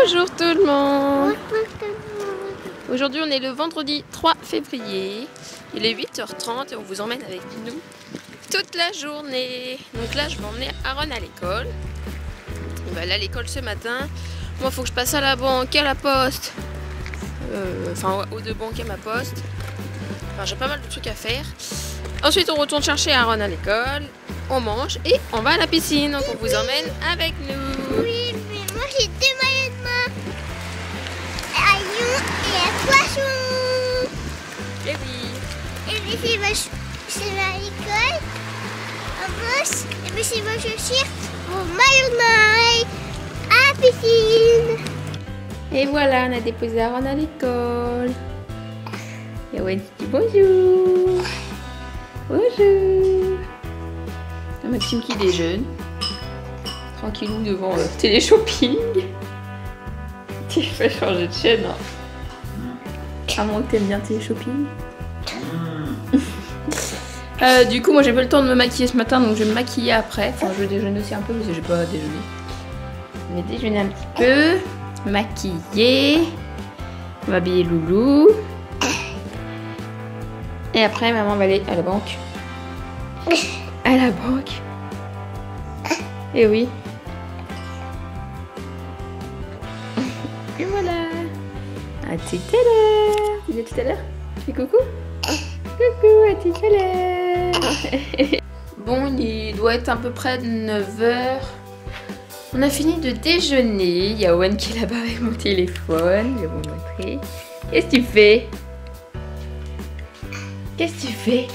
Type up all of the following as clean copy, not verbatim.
Bonjour tout le monde. Aujourd'hui on est le vendredi 3 février. Il est 8h30 et on vous emmène avec nous toute la journée. Donc là je vais emmener Aaron à l'école. Il va aller à l'école ce matin. Moi il faut que je passe à la banque, à la poste. Enfin aux deux banques et à ma poste. Enfin j'ai pas mal de trucs à faire. Ensuite on retourne chercher Aaron à l'école. On mange et on va à la piscine. Donc on vous emmène avec nous. Oui, mais moi j'ai deux maillots de bain. Un lion et un poisson. Et oui. Et puis c'est à l'école. En bosse. Et puis c'est ma chaussure. Mon maillot de bain. À la piscine. Et voilà, on a déposé Aaron à l'école. Et Wendy dit bonjour. Bonjour. Maxime qui déjeune. Tranquillou devant télé-shopping. Tu peux changer de chaîne. À moins que t'aimes bien télé-shopping. Du coup, moi j'ai pas le temps de me maquiller ce matin, donc je vais me maquiller après. Enfin, je vais déjeuner aussi un peu, parce que j'ai pas déjeuné. Je vais déjeuner un petit peu. Me maquiller. On va habiller Loulou. Et après, maman va aller à la banque. À la banque. Et oui. Et voilà. À tout à l'heure. Tu dis à tout à l'heure? Tu fais coucou? Coucou, à tout à l'heure. Bon, il doit être à peu près 9h. On a fini de déjeuner. Il y a Owen qui est là-bas avec mon téléphone. Je vais vous montrer. Qu'est-ce que tu fais? Qu'est-ce que tu fais?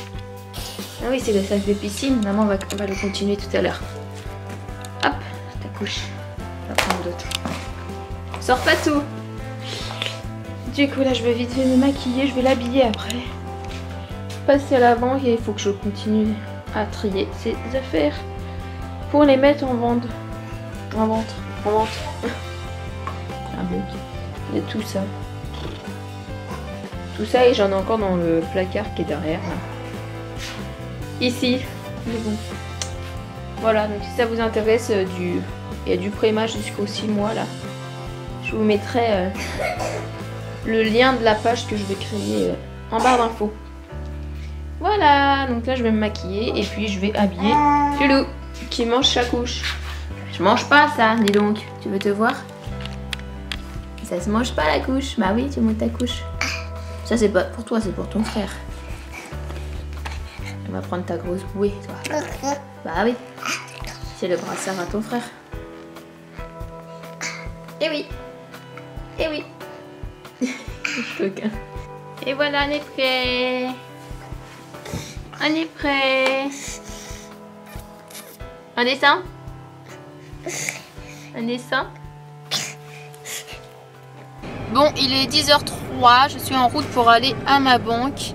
Ah oui, c'est le sac de piscine. Maman va le continuer tout à l'heure. Hop, ta couche. On va prendre d'autres. Sors pas tout. Du coup, là, je vais vite fait me maquiller. Je vais l'habiller après. Passer à la banque et il faut que je continue à trier ces affaires pour les mettre en vente. En vente. En vente. Un bloc. Il y a tout ça. Tout ça et j'en ai encore dans le placard qui est derrière. Là. Ici, mais bon. Voilà, donc si ça vous intéresse, il y a du pré-match jusqu'aux 6 mois là. Je vous mettrai le lien de la page que je vais créer en barre d'infos. Voilà, donc là je vais me maquiller et puis je vais habiller Loulou qui mange sa couche. Je mange pas ça, dis donc. Tu veux te voir? Ça se mange pas la couche. Bah oui, tu montes ta couche. Ça c'est pas pour toi, c'est pour ton frère. On va prendre ta grosse bouée, toi. Bah oui. C'est le brassard à ton frère. Eh oui. Eh oui. Et voilà, on est prêt. On est prêt. On descend? On descend? Bon, il est 10h03. Je suis en route pour aller à ma banque.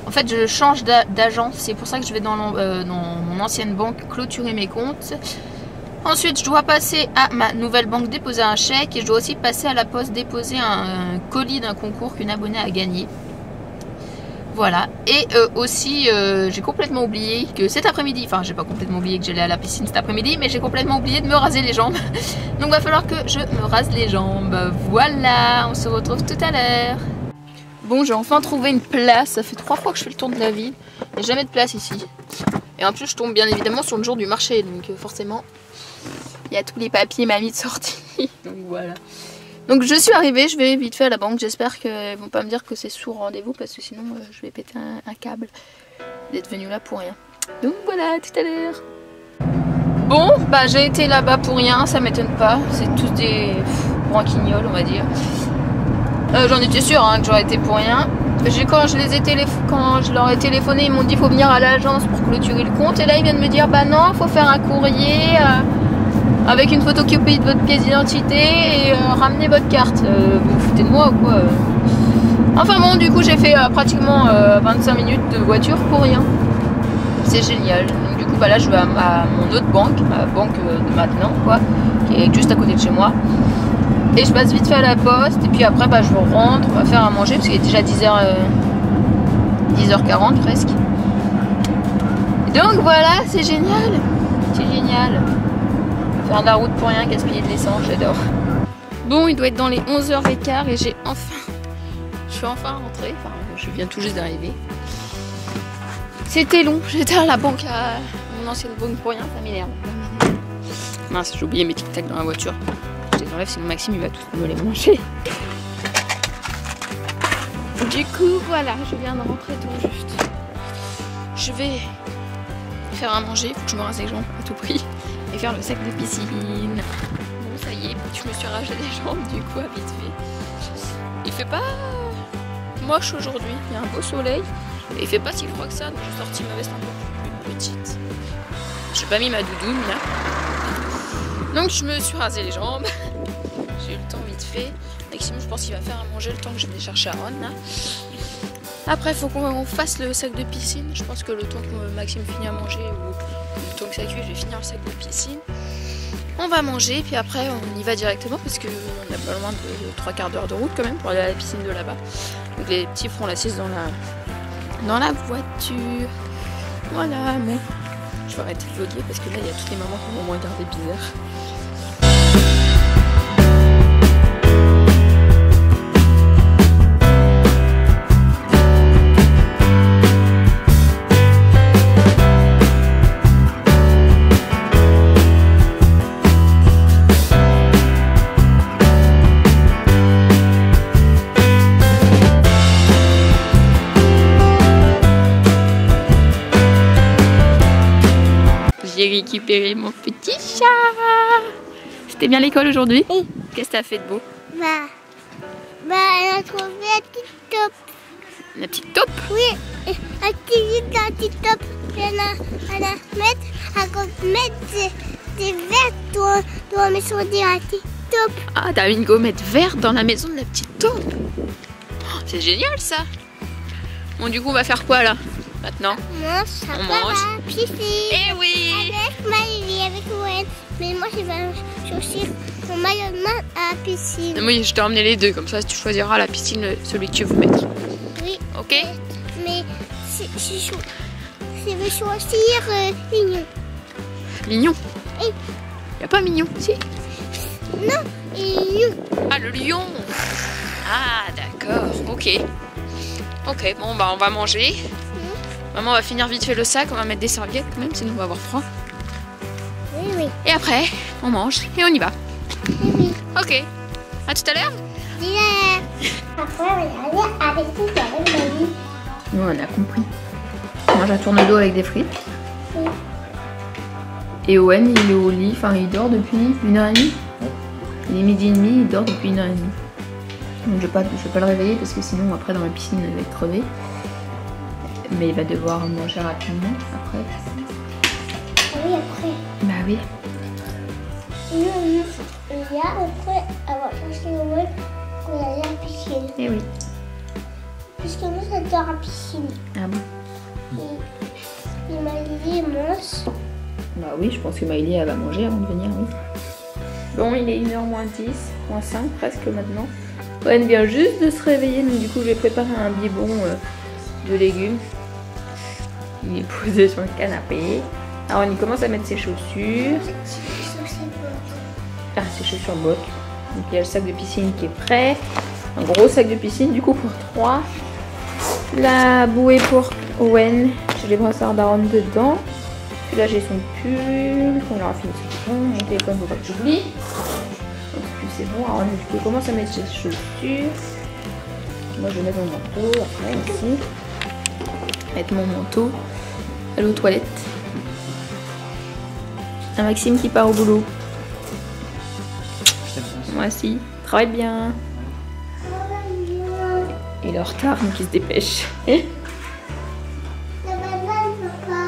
En fait, je change d'agent, c'est pour ça que je vais dans mon ancienne banque clôturer mes comptes. Ensuite, je dois passer à ma nouvelle banque déposer un chèque et je dois aussi passer à la poste déposer un colis d'un concours qu'une abonnée a gagné. Voilà. Et aussi, j'ai complètement oublié que cet après-midi, enfin, j'ai pas complètement oublié que j'allais à la piscine cet après-midi, mais j'ai complètement oublié de me raser les jambes. Donc, il va falloir que je me rase les jambes. Voilà, on se retrouve tout à l'heure. Bon, j'ai enfin trouvé une place. Ça fait 3 fois que je fais le tour de la ville. Il n'y a jamais de place ici. Et en plus, je tombe bien évidemment sur le jour du marché. Donc forcément, il y a tous les papiers mamie de sortie. Donc voilà. Donc je suis arrivée. Je vais vite fait à la banque. J'espère qu'ils vont pas me dire que c'est sous rendez-vous. Parce que sinon, je vais péter un câble d'être venue là pour rien. Donc voilà, tout à l'heure. Bon, bah j'ai été là-bas pour rien. Ça m'étonne pas. C'est tous des branquignoles, on va dire. J'en étais sûre hein, que j'aurais été pour rien. Quand je leur ai téléphoné, ils m'ont dit qu'il faut venir à l'agence pour clôturer le compte. Et là, ils viennent me dire, bah non, il faut faire un courrier avec une photocopie de votre pièce d'identité et ramener votre carte. Vous vous foutez de moi ou quoi? Enfin bon, du coup, j'ai fait pratiquement 25 minutes de voiture pour rien. C'est génial. Donc du coup, bah là, je vais à mon autre banque, ma banque de maintenant, quoi, qui est juste à côté de chez moi. Et je passe vite fait à la poste et puis après bah, je rentre, on va faire à manger parce qu'il est déjà 10h40 presque. Et donc voilà, c'est génial. C'est génial. Faire de la route pour rien, gaspiller de l'essence, j'adore. Bon, il doit être dans les 11h15 et je suis enfin rentrée. Enfin, je viens tout juste d'arriver. C'était long. J'étais à la banque, à mon ancienne banque pour rien. Ça m'énerve. Mince, j'ai oublié mes tic-tac dans la voiture. Je les enlève, sinon Maxime il va tous me les manger. Du coup, voilà, je viens de rentrer tout juste. Je vais faire à manger. Faut que je me rase les jambes à tout prix. Et faire le sac de piscine. Bon, ça y est, je me suis rasé les jambes du coup, à vite fait. Il fait pas moche aujourd'hui. Il y a un beau soleil. Et il fait pas si froid que ça, donc j'ai sorti ma veste un peu plus petite. J'ai pas mis ma doudoune là. Donc je me suis rasé les jambes. J'ai eu le temps vite fait. Maxime, je pense qu'il va faire à manger le temps que je vais chercher Aaron là. Après, il faut qu'on fasse le sac de piscine. Je pense que le temps que Maxime finit à manger ou le temps que ça cuit, je vais finir le sac de piscine. On va manger, puis après on y va directement parce qu'on a pas loin de 3 quarts d'heure de route quand même pour aller à la piscine de là-bas. Donc les petits feront la sieste dans la voiture. Voilà, bon. Je vais arrêter de vlogger parce que là il y a toutes les mamans qui vont me regarder bizarre. J'ai récupéré mon petit chat. C'était bien l'école aujourd'hui? Oui. Qu'est-ce que t'as fait de beau? Elle a trouvé la petite taupe. La petite taupe? Oui, la petite taupe. Elle a mettre des verres dans la maison de la petite taupe. Ah, t'as une gommette verte dans la maison de la petite taupe. Oh, c'est génial ça. Bon, du coup, on va faire quoi là? Maintenant On mange. Piscine. Eh oui. Avec Maëlie, avec Owen. Mais moi, je vais choisir mon maillot de bain à la piscine. Oui, je t'ai emmené les deux, comme ça tu choisiras à la piscine celui que tu veux mettre. Oui. Ok. Mais je veux choisir Mignon. Mignon? Oui. Y a pas Mignon, si? Non, Mignon. Ah, le lion. Ah, d'accord, ok. Ok, bon, bah on va manger. Maman va finir vite fait le sac, on va mettre des serviettes quand même, sinon on va avoir froid. Oui, oui. Et après, on mange et on y va. Oui, oui. Ok, à tout à l'heure. Après, on va aller à la piscine avec Maëlie. Nous, on a compris. On mange un tourne-dos avec des frites. Oui. Et Owen, il est au lit, enfin il dort depuis 1h30. Il est 12h30, il dort depuis 1h30. Donc je vais pas le réveiller parce que sinon après dans la piscine il va être crevé. Mais il va devoir manger rapidement après. Ah oui, après. Bah oui. Et là, après avoir cherché Owen, on va aller à la piscine. Eh oui. Parce que moi, j'adore la piscine. Ah bon? Et Maëlie mange. Bah oui, je pense que Maëlie elle va manger avant de venir, oui. Bon, il est 1h moins 10, moins 5 presque maintenant. Owen vient juste de se réveiller, donc du coup je vais préparer un biberon de légumes. Il est posé sur le canapé. Alors il commence à mettre ses chaussures. Ah, ses chaussures bottes. Donc il y a le sac de piscine qui est prêt. Un gros sac de piscine du coup pour 3. La bouée pour Owen. J'ai les brassards d'Aaron dedans. Puis là j'ai son pull. On aura fini son pull. Mon téléphone, faut pas que j'oublie. Donc puis c'est bon. Aaron il commence à mettre ses chaussures. Moi je vais mettre mon manteau après aussi. Mettre mon manteau. Aller aux toilettes. Un Maxime qui part au boulot. Moi aussi. Travaille bien. Il est en retard donc il se dépêche. La banane, papa.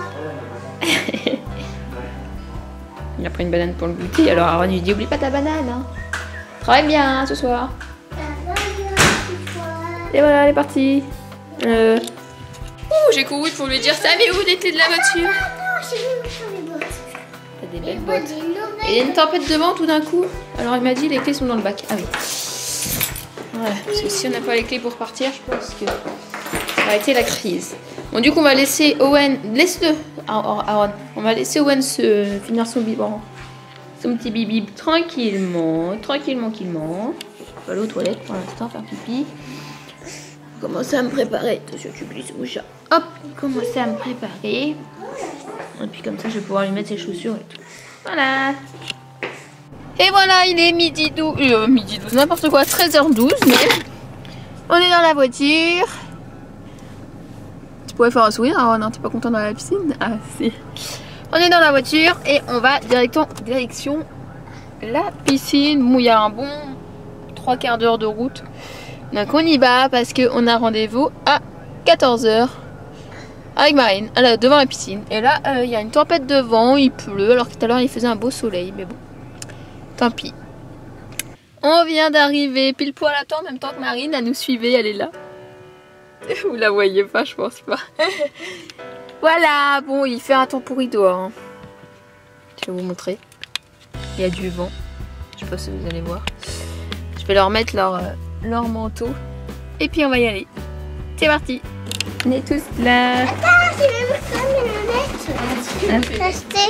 Il a pris une banane pour le goûter. Alors Aaron lui dit oublie pas ta banane. Hein. Travaille bien hein, ce soir. Et voilà, elle est partie. J'ai couru pour lui dire ça, mais où les clés de la voiture? T'as des belles bottes. Et il y a une tempête de vent tout d'un coup. Alors il m'a dit les clés sont dans le bac. Ah oui. Voilà, parce que si on n'a pas les clés pour partir, je pense que ça va été la crise. Bon, du coup, on va laisser Owen. Laisse-le, Aaron. On va laisser Owen finir son biberon. son petit bibi tranquillement. Tranquillement. Je vais aller aux toilettes pour l'instant faire pipi. Commencer à me préparer. Attention, tu glisses mon chat. Hop, commencer à me préparer. Et puis comme ça, je vais pouvoir lui mettre ses chaussures et tout. Voilà. Et voilà, il est midi 12, n'importe quoi, 13h12 mais on est dans la voiture. Tu pourrais faire un sourire. Oh non, t'es pas content dans la piscine? Ah si. On est dans la voiture et on va direction la piscine. Bon, il y a un bon 3/4 d'heure de route. Donc on y va parce qu'on a rendez-vous à 14h avec Marine, devant la piscine. Et là, il y a une tempête de vent, il pleut, alors que tout à l'heure il faisait un beau soleil. Mais bon, tant pis. On vient d'arriver pile poil à temps, en même temps que Marine, elle nous suivait, elle est là. Vous la voyez pas, je pense pas. Voilà, bon, il fait un temps pourri dehors. Hein. Je vais vous montrer. Il y a du vent. Je sais pas si vous allez voir. Je vais leur mettre leur manteau. Et puis on va y aller. C'est parti. On est tous là. Attends, j'ai même pas mes lunettes. Acheter.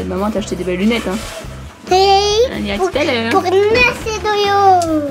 Maman t'a acheté des belles lunettes. Hein. Hey, on ira tout à l'heure. Pour Nasser Doyo.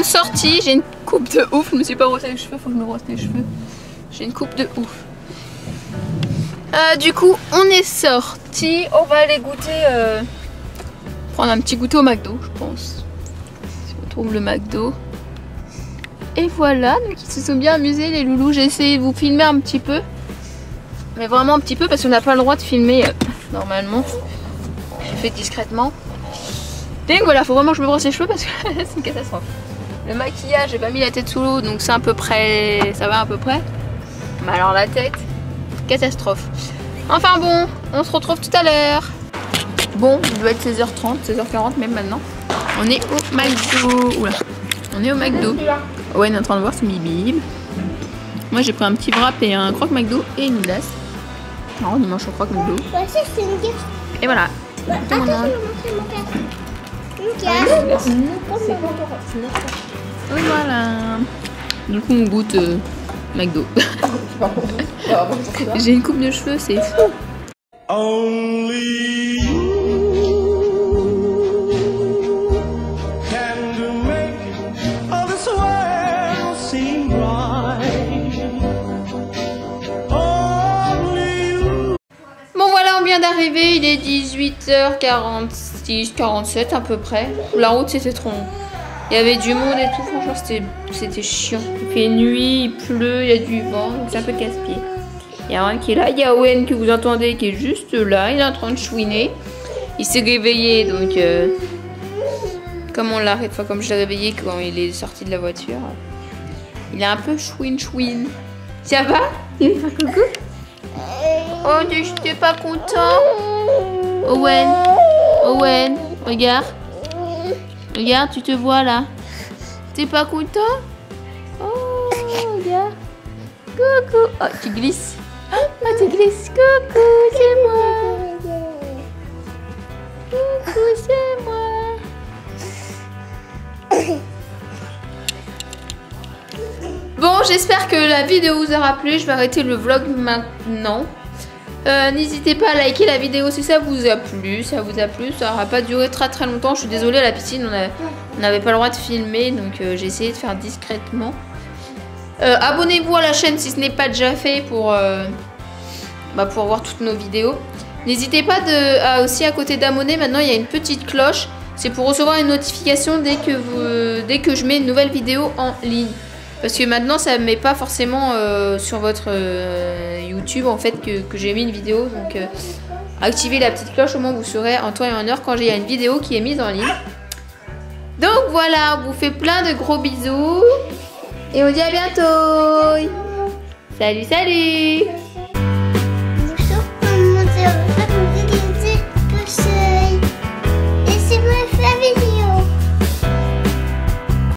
Sortie, j'ai une coupe de ouf, je me suis pas brossé les cheveux, faut que je me brosse les cheveux. J'ai une coupe de ouf. Du coup, on est sorti, on va aller goûter, prendre un petit goûter au McDo, je pense. Si on trouve le McDo. Et voilà, donc ils se sont bien amusés les loulous. J'ai essayé de vous filmer un petit peu, mais vraiment un petit peu parce qu'on n'a pas le droit de filmer normalement. Je fais discrètement. Donc voilà, faut vraiment que je me brosse les cheveux parce que c'est une catastrophe. Le maquillage, j'ai pas mis la tête sous l'eau, donc c'est à peu près, ça va à peu près. Mais alors la tête, catastrophe. Enfin bon, on se retrouve tout à l'heure. Bon, il doit être 16h30, 16h40 même maintenant. On est au McDo. Oula, on est au McDo. Ouais, on est en train de voir c'est Bibib. Moi j'ai pris un petit wrap et un croque McDo et une glace. Non, on mange au croque McDo. C'est une glace. Et voilà. Attends, je vais montrer mon glace. Une glace. Oui, voilà. Du coup, on goûte McDo. J'ai une coupe de cheveux, c'est fou. Only you can make all this world seem right. Only you. Bon, voilà, on vient d'arriver. Il est 18h46, 47 à peu près. La route, c'était trop long. Il y avait du monde et tout, franchement c'était chiant. Il fait nuit, il pleut, il y a du vent, donc c'est un peu casse-pied. Il y a un qui est là, il y a Owen que vous entendez qui est juste là, il est en train de chouiner. Il s'est réveillé, donc comme on l'arrête, enfin comme je l'ai réveillé quand il est sorti de la voiture. Il est un peu chouine. Ça va? Il fait coucou? Oh, t'es pas content? Owen, regarde. Regarde, tu te vois là. T'es pas content? Oh, regarde. Coucou. Oh, tu glisses. Oh, tu glisses. Coucou, c'est moi. Coucou, c'est moi. Bon, j'espère que la vidéo vous aura plu. Je vais arrêter le vlog maintenant. N'hésitez pas à liker la vidéo si ça vous a plu. Ça n'aura pas duré très longtemps. Je suis désolée, à la piscine on n'avait pas le droit de filmer, donc j'ai essayé de faire discrètement. Abonnez-vous à la chaîne si ce n'est pas déjà fait pour voir toutes nos vidéos. N'hésitez pas aussi à côté d'abonner, maintenant il y a une petite cloche. C'est pour recevoir une notification dès que je mets une nouvelle vidéo en ligne. Parce que maintenant ça ne met pas forcément sur votre YouTube en fait que j'ai mis une vidéo. Donc activez la petite cloche, au moins vous saurez en temps et en heure quand il y a une vidéo qui est mise en ligne. Donc voilà, on vous fait plein de gros bisous et on dit à bientôt. Salut, salut!